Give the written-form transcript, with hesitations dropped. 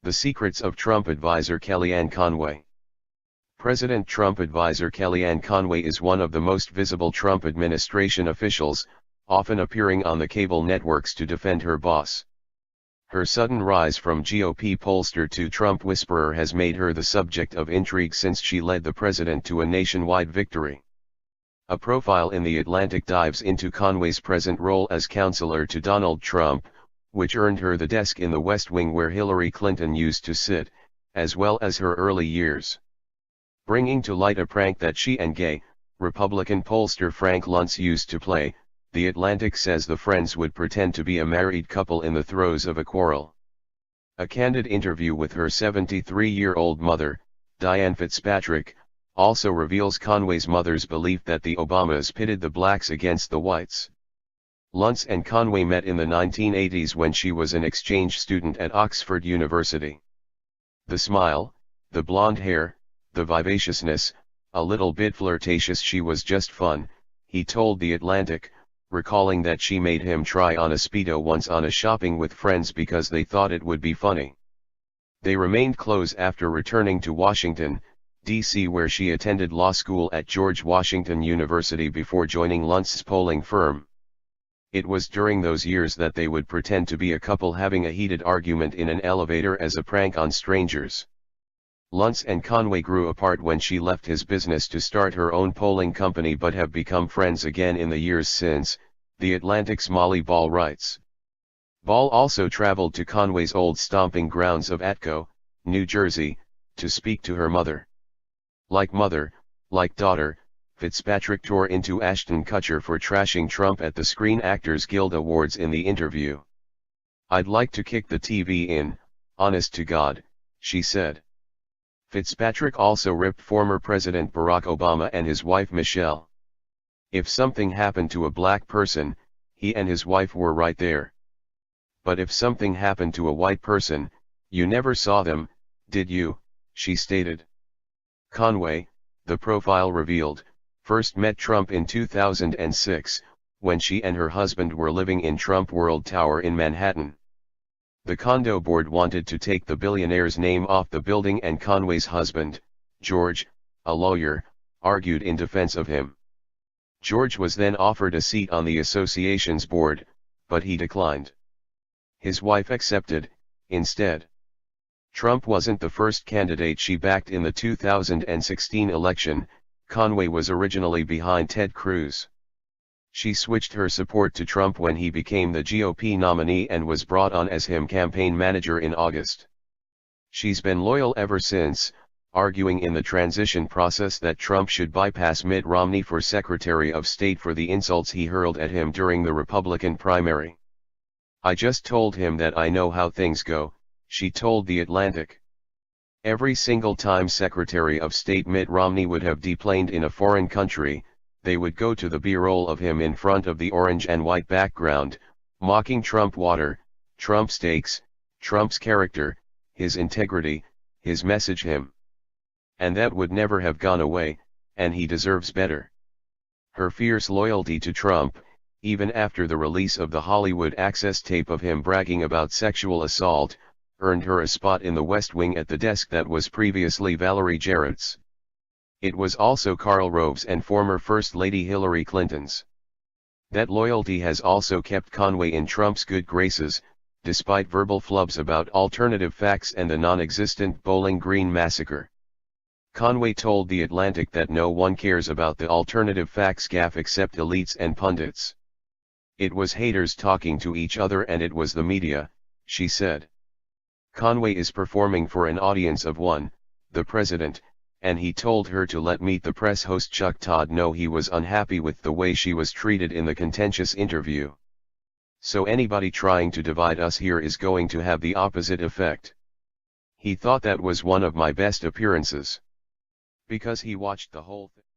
The secrets of Trump advisor Kellyanne Conway. President Trump advisor Kellyanne Conway is one of the most visible Trump administration officials, often appearing on the cable networks to defend her boss. Her sudden rise from GOP pollster to Trump whisperer has made her the subject of intrigue since she led the president to a nationwide victory. A profile in The Atlantic dives into Conway's present role as counselor to Donald Trump, which earned her the desk in the West Wing where Hillary Clinton used to sit, as well as her early years. Bringing to light a prank that she and gay, Republican pollster Frank Luntz used to play, The Atlantic says the friends would pretend to be a married couple in the throes of a quarrel. A candid interview with her 73-year-old mother, Diane Fitzpatrick, also reveals Conway's mother's belief that the Obamas pitted the blacks against the whites. Luntz and Conway met in the 1980s when she was an exchange student at Oxford University. The smile, the blonde hair, the vivaciousness, a little bit flirtatious, she was just fun, he told The Atlantic, recalling that she made him try on a Speedo once on a shopping with friends because they thought it would be funny. They remained close after returning to Washington, D.C., where she attended law school at George Washington University before joining Luntz's polling firm. It was during those years that they would pretend to be a couple having a heated argument in an elevator as a prank on strangers. Luntz and Conway grew apart when she left his business to start her own polling company but have become friends again in the years since, The Atlantic's Molly Ball writes. Ball also traveled to Conway's old stomping grounds of Atco, New Jersey, to speak to her mother. Like mother, like daughter, Fitzpatrick tore into Ashton Kutcher for trashing Trump at the Screen Actors Guild Awards in the interview. "I'd like to kick the TV in, honest to God," she said. Fitzpatrick also ripped former President Barack Obama and his wife Michelle. "If something happened to a black person, he and his wife were right there. But if something happened to a white person, you never saw them, did you?" she stated. Conway, the profile revealed, first met Trump in 2006, when she and her husband were living in Trump World Tower in Manhattan. The condo board wanted to take the billionaire's name off the building, and Conway's husband, George, a lawyer, argued in defense of him. George was then offered a seat on the association's board, but he declined. His wife accepted, instead. Trump wasn't the first candidate she backed in the 2016 election. Conway was originally behind Ted Cruz. She switched her support to Trump when he became the GOP nominee and was brought on as his campaign manager in August. She's been loyal ever since, arguing in the transition process that Trump should bypass Mitt Romney for Secretary of State for the insults he hurled at him during the Republican primary. "I just told him that I know how things go," she told The Atlantic. Every single time Secretary of State Mitt Romney would have deplaned in a foreign country, they would go to the B-roll of him in front of the orange and white background, mocking Trump water, Trump steaks, Trump's character, his integrity, his message him. And that would never have gone away, and he deserves better. Her fierce loyalty to Trump, even after the release of the Hollywood Access tape of him bragging about sexual assault, earned her a spot in the West Wing at the desk that was previously Valerie Jarrett's. It was also Karl Rove's and former First Lady Hillary Clinton's. That loyalty has also kept Conway in Trump's good graces, despite verbal flubs about alternative facts and the non-existent Bowling Green massacre. Conway told The Atlantic that no one cares about the alternative facts gaffe except elites and pundits. "It was haters talking to each other and it was the media," she said. Conway is performing for an audience of one, the president, and he told her to let Meet the Press host Chuck Todd know he was unhappy with the way she was treated in the contentious interview. "So anybody trying to divide us here is going to have the opposite effect." He thought that was one of my best appearances. Because he watched the whole thing.